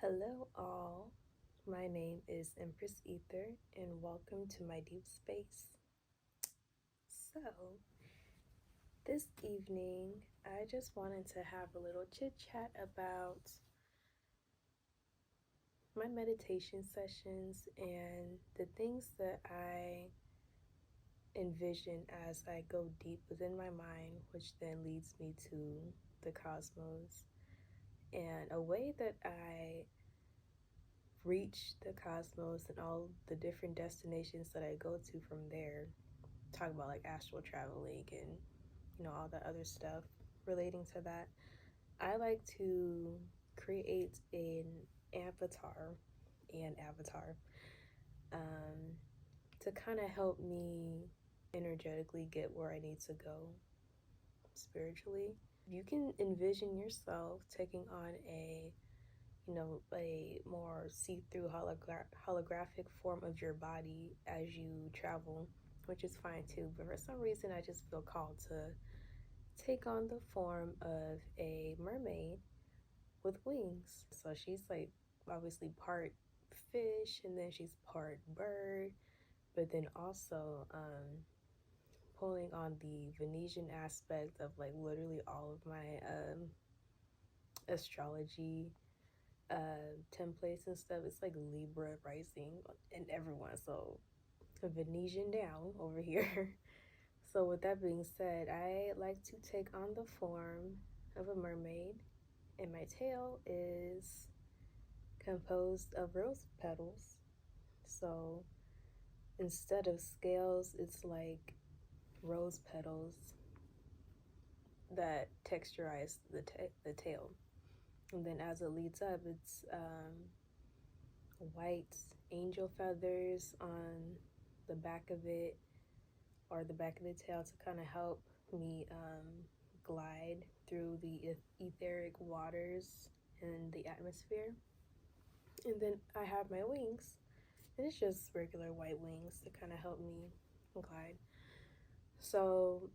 Hello all, my name is Empress Ether and welcome to my deep space. So, this evening I just wanted to have a little chit chat about my meditation sessions and the things that I envision as I go deep within my mind, which then leads me to the cosmos, and a way that I reach the cosmos and all the different destinations that I go to from there. Talk about like astral traveling and all that other stuff relating to that. I like to create an avatar to kind of help me energetically get where I need to go spiritually. You can envision yourself taking on a more see-through holographic form of your body as you travel, which is fine too. But for some reason, I just feel called to take on the form of a mermaid with wings. So she's like obviously part fish, and then she's part bird, but then also pulling on the Venetian aspect of like literally all of my astrology templates and stuff. It's like Libra rising and everyone, so Venetian down over here. So with that being said, I like to take on the form of a mermaid, and my tail is composed of rose petals. So instead of scales, it's like rose petals that texturize the tail. And then as it leads up, it's white angel feathers on the back of it, or the back of the tail, to kind of help me glide through the etheric waters in the atmosphere. And then I have my wings, and it's just regular white wings to kind of help me glide. So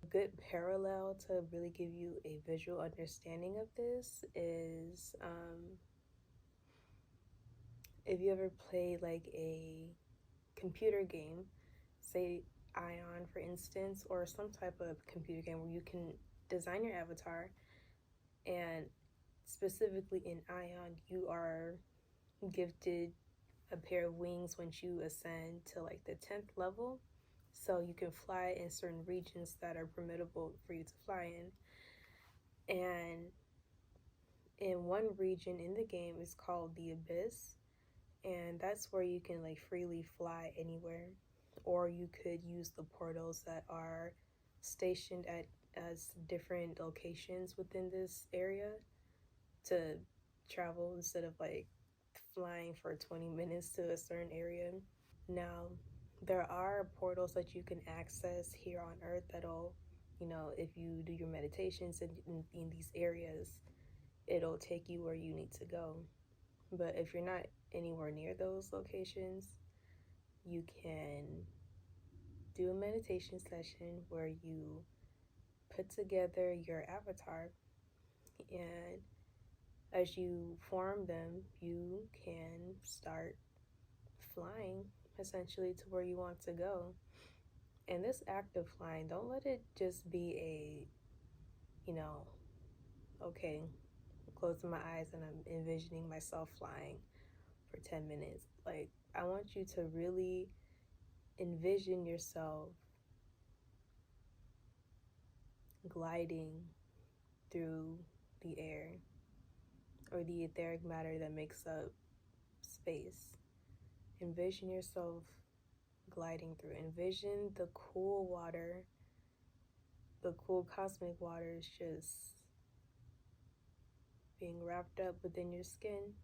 a good parallel to really give you a visual understanding of this is if you ever played like a computer game, say Ion for instance, or some type of computer game where you can design your avatar, and specifically in Ion you are gifted a pair of wings once you ascend to like the 10th level, so you can fly in certain regions that are permittable for you to fly in. And in one region in the game is called the Abyss, and that's where you can like freely fly anywhere, or you could use the portals that are stationed at as different locations within this area to travel instead of like flying for 20 minutes to a certain area. Now, there are portals that you can access here on Earth that'll, if you do your meditations in these areas, it'll take you where you need to go. But if you're not anywhere near those locations, you can do a meditation session where you put together your avatar, and as you form them, you can start flying essentially to where you want to go. And this act of flying, don't let it just be a, okay, I'm closing my eyes and I'm envisioning myself flying for 10 minutes. Like, I want you to really envision yourself gliding through the air, or the etheric matter that makes up space. Envision yourself gliding through. Envision the cool water, the cool cosmic waters just being wrapped up within your skin,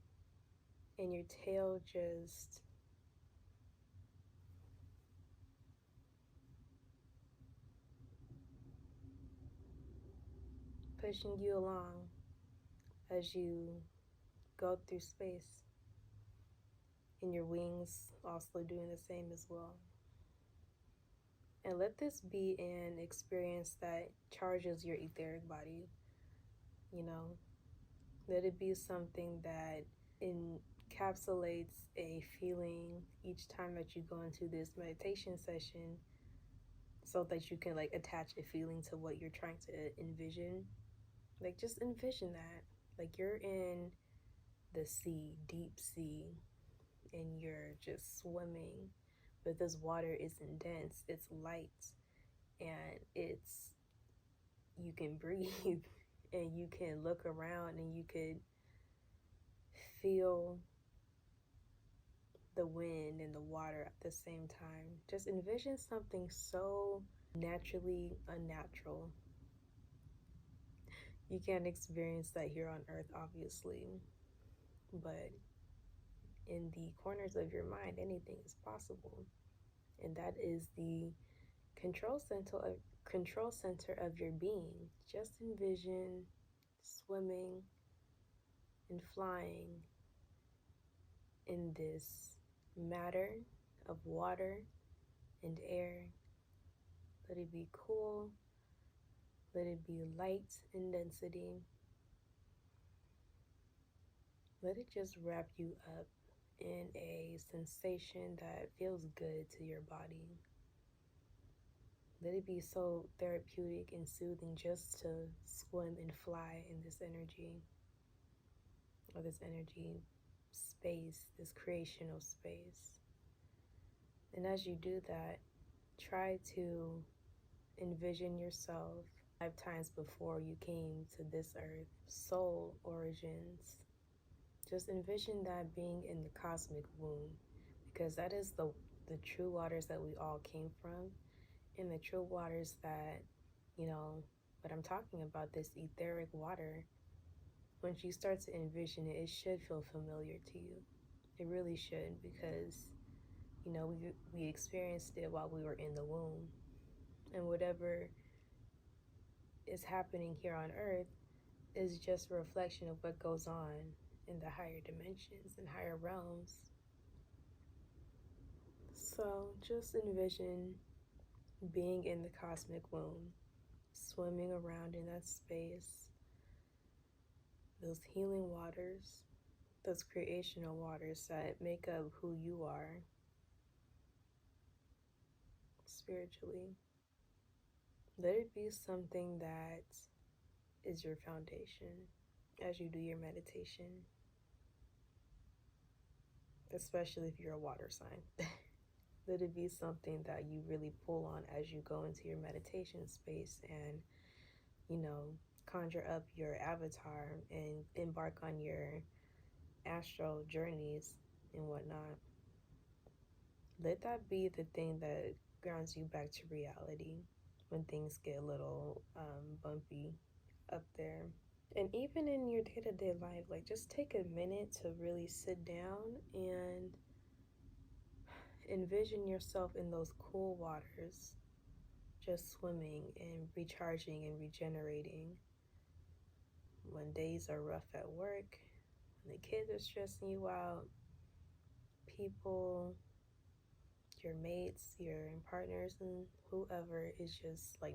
and your tail just pushing you along as you go through space, and your wings also doing the same as well. And let this be an experience that charges your etheric body, Let it be something that encapsulates a feeling each time that you go into this meditation session, so that you can like attach a feeling to what you're trying to envision. Like, just envision that. Like, you're in the sea, deep sea, and you're just swimming, but this water isn't dense, it's light, and you can breathe and you can look around and you could feel the wind and the water at the same time. Just envision something so naturally unnatural. You can't experience that here on earth, obviously, but in the corners of your mind, anything is possible. And that is the control center of your being. Just envision swimming and flying in this matter of water and air. Let it be cool. Let it be light in density. Let it just wrap you up in a sensation that feels good to your body. Let it be so therapeutic and soothing just to swim and fly in this energy, or this energy space, this creational space. And as you do that, try to envision yourself lifetimes before you came to this earth, soul origins. Just envision that being in the cosmic womb, because that is the true waters that we all came from, and the true waters that, what I'm talking about, this etheric water, once you start to envision it, it should feel familiar to you. It really should, because, we experienced it while we were in the womb. And whatever is happening here on earth is just a reflection of what goes on in the higher dimensions and higher realms. So just envision being in the cosmic womb, swimming around in that space, those healing waters, those creational waters that make up who you are spiritually. Let it be something that is your foundation as you do your meditation, especially if you're a water sign. Let it be something that you really pull on as you go into your meditation space and, conjure up your avatar and embark on your astral journeys and whatnot. Let that be the thing that grounds you back to reality when things get a little bumpy up there. And even in your day-to-day life, like, just take a minute to really sit down and envision yourself in those cool waters, just swimming and recharging and regenerating. When days are rough at work, when the kids are stressing you out, people, your mates, your partners, and whoever is just like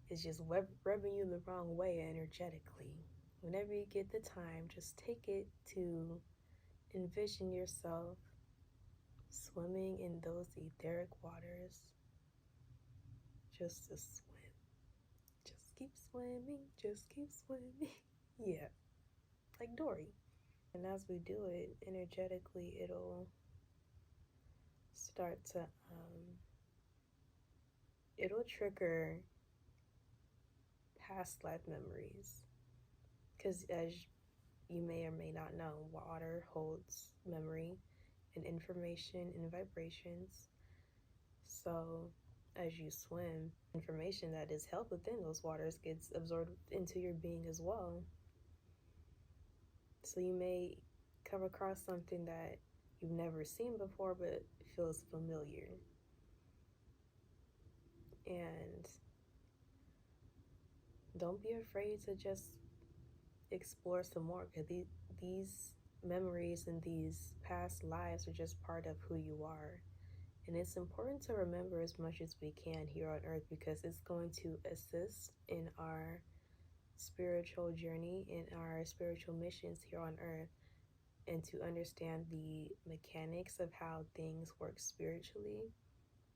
is just rubbing you the wrong way energetically. Whenever you get the time, just take it to envision yourself swimming in those etheric waters, just to swim. Just keep swimming, just keep swimming. Yeah, like Dory. And as we do it energetically, it'll start to it'll trigger past life memories, because as you may or may not know, water holds memory and information and vibrations. So as you swim, information that is held within those waters gets absorbed into your being as well. So you may come across something that you've never seen before but feels familiar. And don't be afraid to just explore some more, because these memories and these past lives are just part of who you are. And it's important to remember as much as we can here on earth, because it's going to assist in our spiritual journey and our spiritual missions here on earth, and to understand the mechanics of how things work spiritually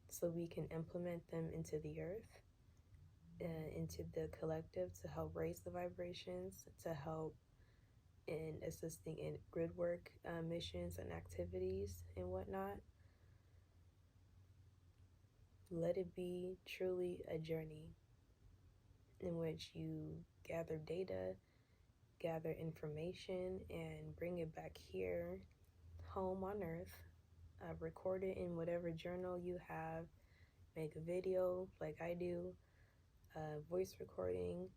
so we can implement them into the earth, into the collective, to help raise the vibrations, to help in assisting in grid work missions and activities and whatnot. Let it be truly a journey in which you gather data, gather information, and bring it back here, home on earth. Record it in whatever journal you have, make a video like I do, voice recording,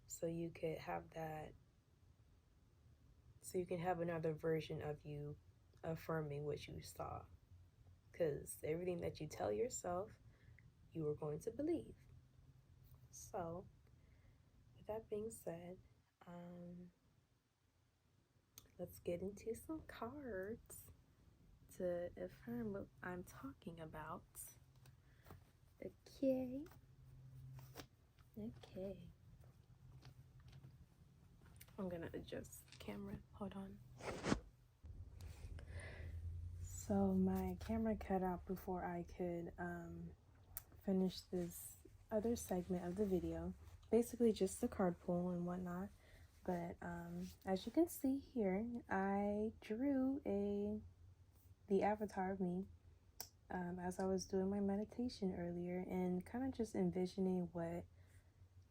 so you could have that, so you can have another version of you affirming what you saw. Because everything that you tell yourself, you are going to believe. So, with that being said, let's get into some cards to affirm what I'm talking about. Okay. I'm gonna adjust the camera. Hold on. So my camera cut out before I could finish this other segment of the video. Basically just the card pull and whatnot. But as you can see here, I drew the avatar of me as I was doing my meditation earlier, and kind of just envisioning what,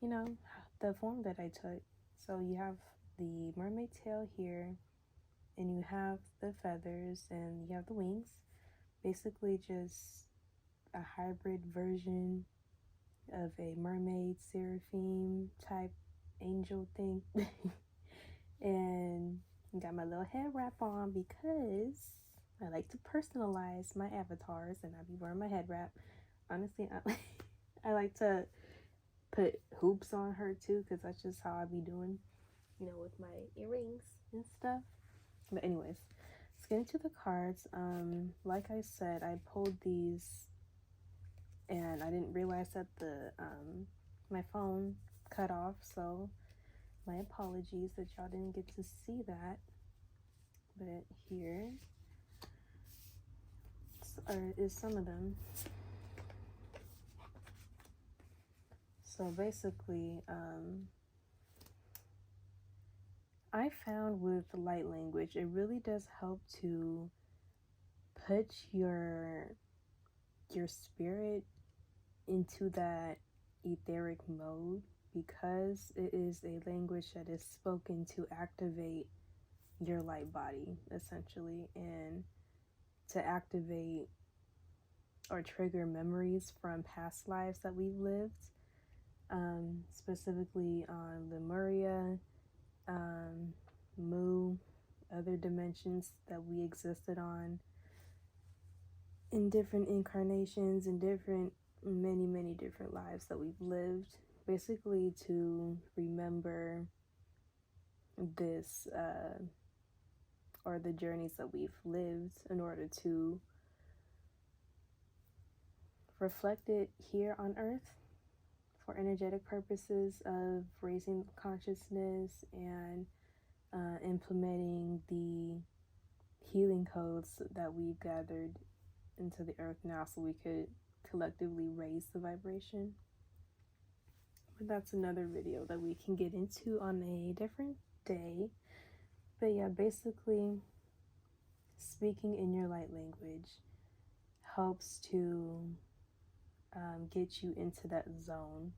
you know, the form that I took. So you have the mermaid tail here, and you have the feathers, and you have the wings. Basically just a hybrid version of a mermaid, seraphim type angel thing. And got my little head wrap on because I like to personalize my avatars, and I be wearing my head wrap. Honestly, I like to put hoops on her too, because that's just how I be doing, you know, with my earrings and stuff. But anyways, let's get into the cards. Like I said, I pulled these and I didn't realize that the my phone cut off, so my apologies that y'all didn't get to see that. But here is some of them. So basically, I found with light language, it really does help to put your spirit into that etheric mode, because it is a language that is spoken to activate your light body, essentially, and to activate or trigger memories from past lives that we've lived, specifically on Lemuria, Mu, other dimensions that we existed on in different incarnations, in many different lives that we've lived, basically to remember this or the journeys that we've lived, in order to reflect it here on earth for energetic purposes of raising consciousness and implementing the healing codes that we've gathered into the earth now, so we could collectively raise the vibration. But that's another video that we can get into on a different day. But yeah, basically, speaking in your light language helps to get you into that zone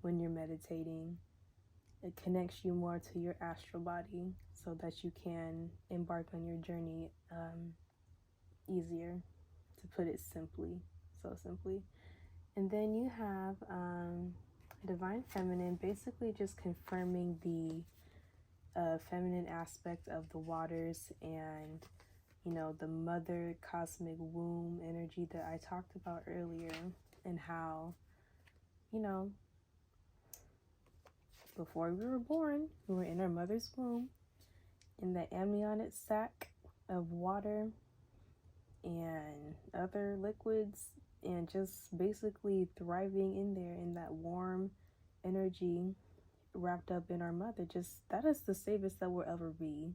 when you're meditating. It connects you more to your astral body so that you can embark on your journey easier, to put it simply, so simply. And then you have Divine Feminine, basically just confirming the feminine aspect of the waters, and, you know, the mother cosmic womb energy that I talked about earlier, and how, you know, before we were born, we were in our mother's womb, in the amniotic sac of water and other liquids, and just basically thriving in there in that warm energy wrapped up in our mother. Just that is the safest that we'll ever be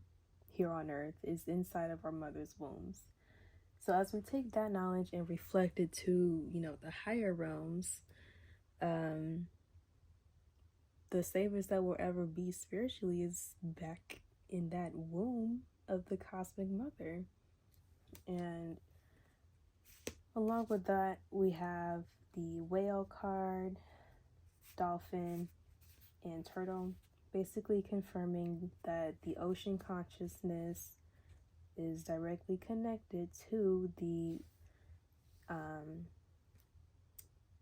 here on earth, is inside of our mother's wombs. So as we take that knowledge and reflect it to, the higher realms, the safest that we'll ever be spiritually is back in that womb of the cosmic mother. And along with that, we have the whale card, dolphin, and turtle, basically confirming that the ocean consciousness is directly connected to the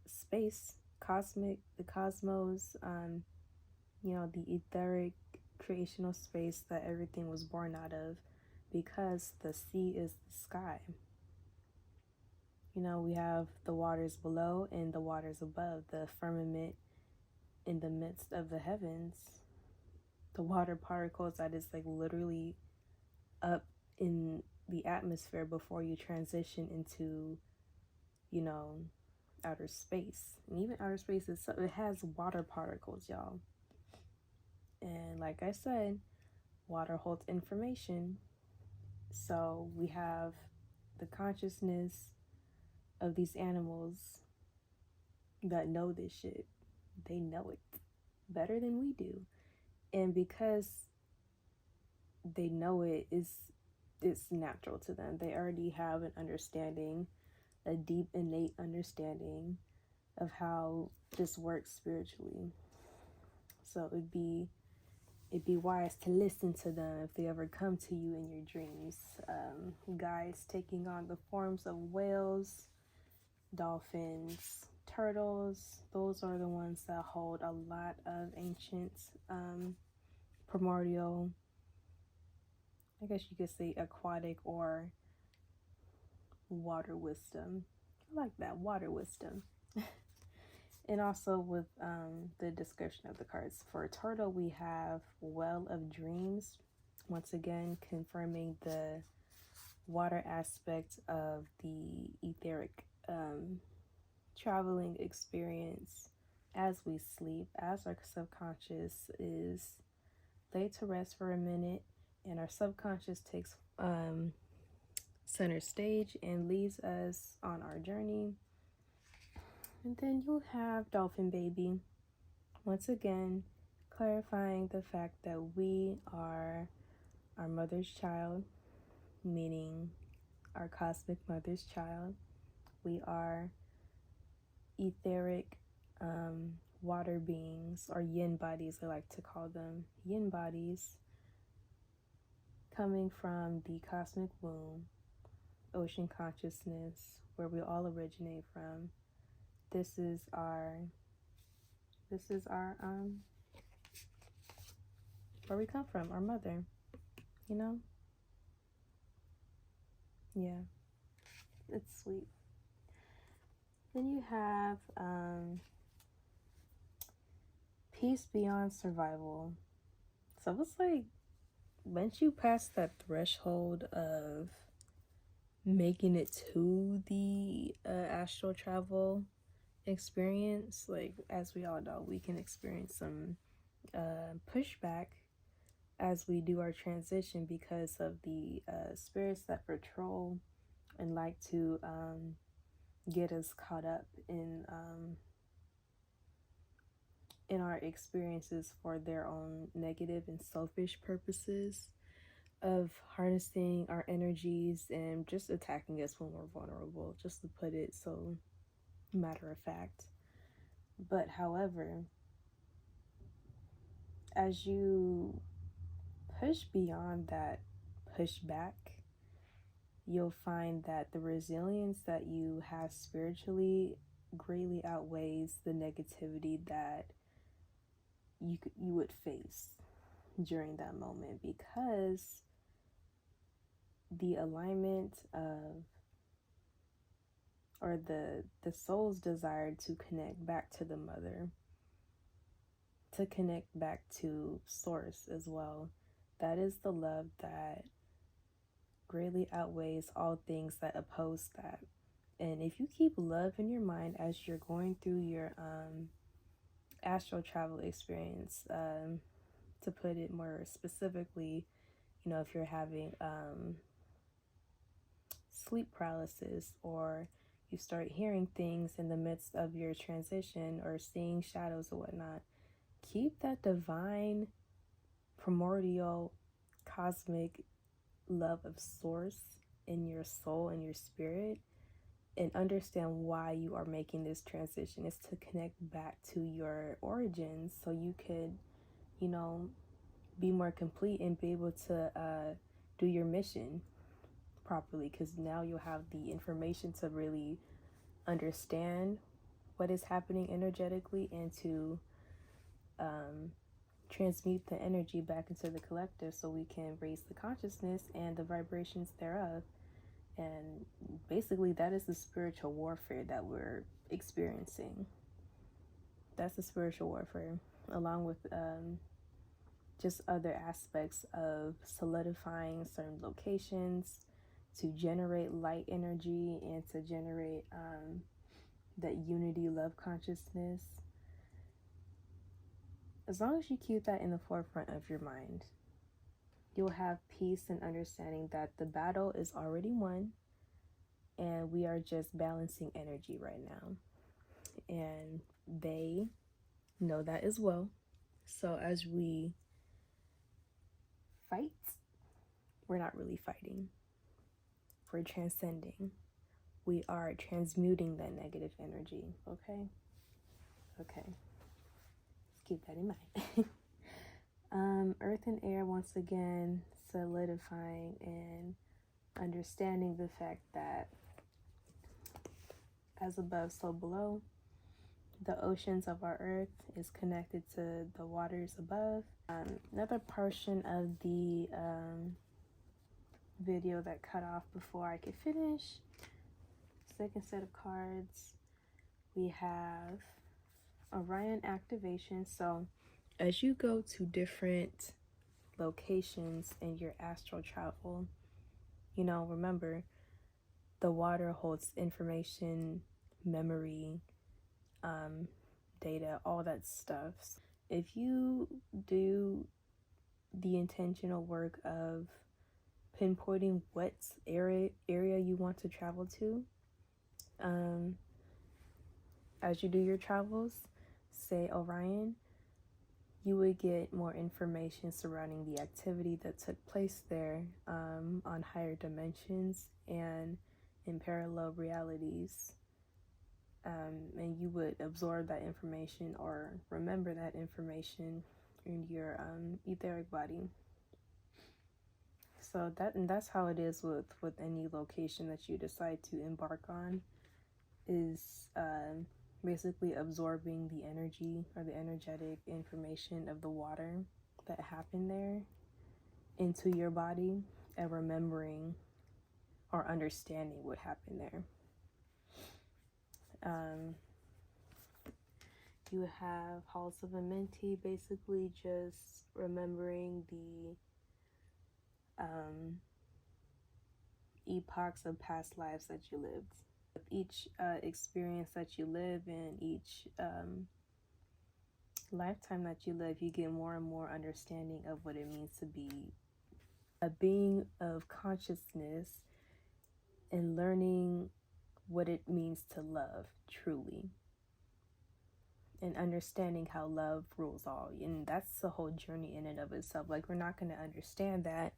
space, the cosmos, the etheric creational space that everything was born out of, because the sea is the sky. We have the waters below and the waters above, the firmament in the midst of the heavens, the water particles that is like literally up in the atmosphere before you transition into, outer space. And even outer space itself, it has water particles, y'all. And like I said, water holds information. So we have the consciousness of these animals that know this shit. They know it better than we do. And because they know it's natural to them. They already have an understanding, a deep innate understanding of how this works spiritually. So it'd be wise to listen to them if they ever come to you in your dreams. Guides taking on the forms of whales, dolphins, turtles. Those are the ones that hold a lot of ancient, primordial, I guess you could say aquatic or water wisdom. I like that, water wisdom. And also with the description of the cards. For turtle, we have well of dreams. Once again, confirming the water aspect of the etheric traveling experience as we sleep, as our subconscious is laid to rest for a minute, and our subconscious takes center stage and leads us on our journey. And then you'll have dolphin baby, once again clarifying the fact that we are our mother's child, meaning our cosmic mother's child. We are etheric water beings, or yin bodies, I like to call them, yin bodies, coming from the cosmic womb, ocean consciousness, where we all originate from. This is our where we come from, our mother, yeah, it's sweet. Then you have peace beyond survival. So it's like, once you pass that threshold of making it to the astral travel experience, like, as we all know, we can experience some pushback as we do our transition because of the spirits that patrol and like to get us caught up in our experiences for their own negative and selfish purposes of harnessing our energies and just attacking us when we're vulnerable, just to put it so matter of fact. But however, as you push beyond that pushback, you'll find that the resilience that you have spiritually greatly outweighs the negativity that you would face during that moment, because the alignment of, or the soul's desire to connect back to the mother, to connect back to source as well, that is the love that greatly outweighs all things that oppose that. And if you keep love in your mind as you're going through your astral travel experience. To put it more specifically, you know, if you're having sleep paralysis, or you start hearing things in the midst of your transition, or seeing shadows or whatnot, keep that divine, primordial, cosmic love of source in your soul and your spirit, and understand why you are making this transition. Is to connect back to your origins so you could, you know, be more complete and be able to do your mission properly, because now you'll have the information to really understand what is happening energetically, and to transmute the energy back into the collective so we can raise the consciousness and the vibrations thereof. And basically that is the spiritual warfare that we're experiencing. That's the spiritual warfare, along with just other aspects of solidifying certain locations to generate light energy and to generate that unity, love consciousness. As long as you keep that in the forefront of your mind, you'll have peace and understanding that the battle is already won, and we are just balancing energy right now. And they know that as well. So as we fight, we're not really fighting. We're transcending. We are transmuting that negative energy. Okay? Okay. Let's keep that in mind. Earth and air, once again, solidifying and understanding the fact that as above, so below. The oceans of our earth is connected to the waters above. Another portion of the video that cut off before I could finish. Second set of cards, we have Orion activation. So as you go to different locations in your astral travel, you know, remember, the water holds information, memory, data, all that stuff. If you do the intentional work of pinpointing what area you want to travel to, as you do your travels, say Orion, you would get more information surrounding the activity that took place there, on higher dimensions and in parallel realities. And you would absorb that information or remember that information in your etheric body. So that's how it is with any location that you decide to embark on, is basically absorbing the energy or the energetic information of the water that happened there into your body, and remembering or understanding what happened there. You have Halls of Amenti, basically just remembering the epochs of past lives that you lived. With each experience that you live in, each lifetime that you live, you get more and more understanding of what it means to be a being of consciousness, and learning what it means to love truly, and understanding how love rules all. And that's the whole journey in and of itself. Like, we're not going to understand that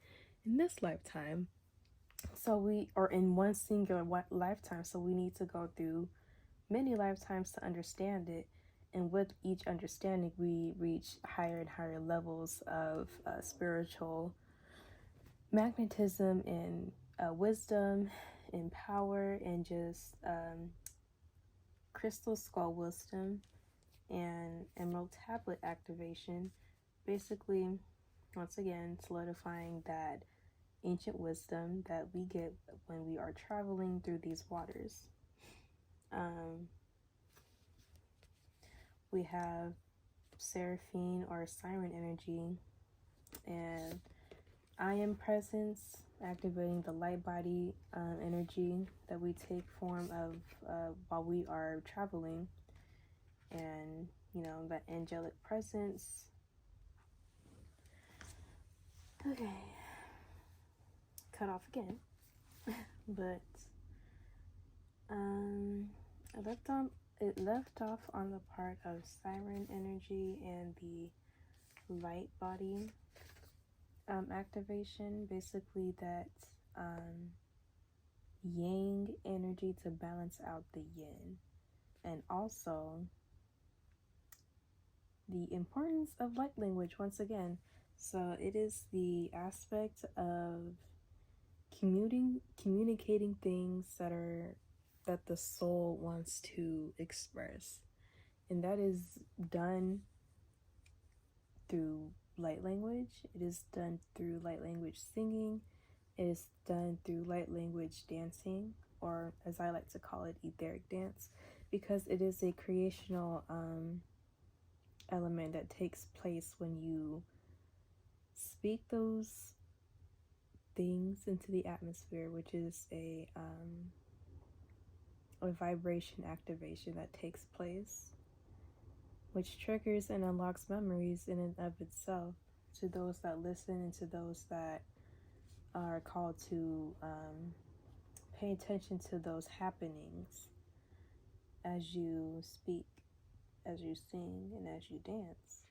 in this lifetime, or in one singular lifetime, so we need to go through many lifetimes to understand it. And with each understanding, we reach higher and higher levels of spiritual magnetism and wisdom and power, and just crystal skull wisdom and emerald tablet activation. Basically, once again, solidifying that ancient wisdom that we get when we are traveling through these waters. We have Seraphine or Siren energy, and I am presence, activating the light body energy that we take form of while we are traveling. and, you know, that angelic presence. Okay. Cut off again. But it left off on the part of siren energy and the light body activation. Basically, that yang energy to balance out the yin, and also the importance of light language once again. So it is the aspect of communicating things that the soul wants to express, and that is done through light language. It is done through light language singing. It is done through light language dancing, or as I like to call it, etheric dance, because it is a creational element that takes place when you speak those things into the atmosphere, which is a vibration activation that takes place, which triggers and unlocks memories in and of itself to those that listen and to those that are called to pay attention to those happenings as you speak, as you sing, and as you dance.